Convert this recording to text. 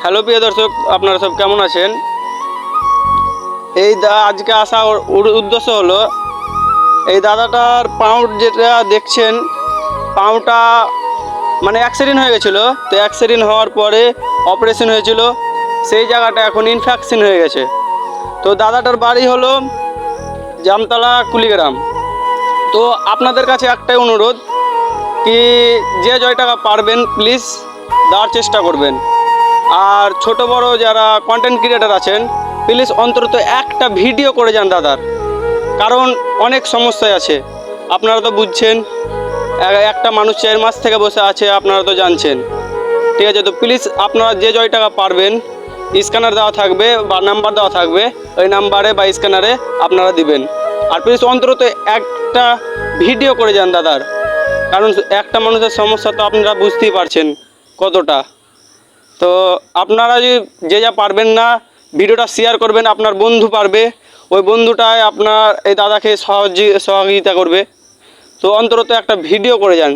Hello প্রিয় দর্শক, আপনারা সব কেমন আছেন? আজকে আসা উদ্দেশ্য হলো এই দাদাটার পাউট যেটা দেখছেন, পাউটা মানে অ্যাক্সিডেন্ট হয়ে গেছিলো। তো অ্যাক্সিডেন্ট হওয়ার পরে অপারেশন হয়েছিল, সেই জায়গাটা এখন ইনফেকশন হয়ে গেছে। তো দাদাটার বাড়ি হলো জামতলা কুলিগ্রাম। তো আপনাদের কাছে একটাই অনুরোধ কি, যে জয় টাকা পারবেন প্লিজ দেওয়ার চেষ্টা করবেন। আর ছোট বড় যারা কন্টেন্ট ক্রিয়েটার আছেন, প্লিজ অন্তত একটা ভিডিও করে যান দাদার, কারণ অনেক সমস্যায় আছে। আপনারা তো বুঝছেন, একটা মানুষ 4 মাস থেকে বসে আছে, আপনারা তো জানছেন। ঠিক আছে, তো প্লিজ আপনারা যে জয় টাকা পারবেন, স্ক্যানার দেওয়া থাকবে বা নাম্বার দেওয়া থাকবে, ওই নাম্বারে বা স্ক্যানারে আপনারা দিবেন। আর প্লিজ অন্তত একটা ভিডিও করে যান দাদার, কারণ একটা মানুষের সমস্যা তো আপনারা বুঝতেই পারছেন কতটা। তো আপনারা যে যা পারবেন না, ভিডিওটা শেয়ার করবেন, আপনার বন্ধু পারবে, ওই বন্ধুটাই আপনার এই দাদাকে সহযোগিতা করবে। তো অন্তত একটা ভিডিও করে যান।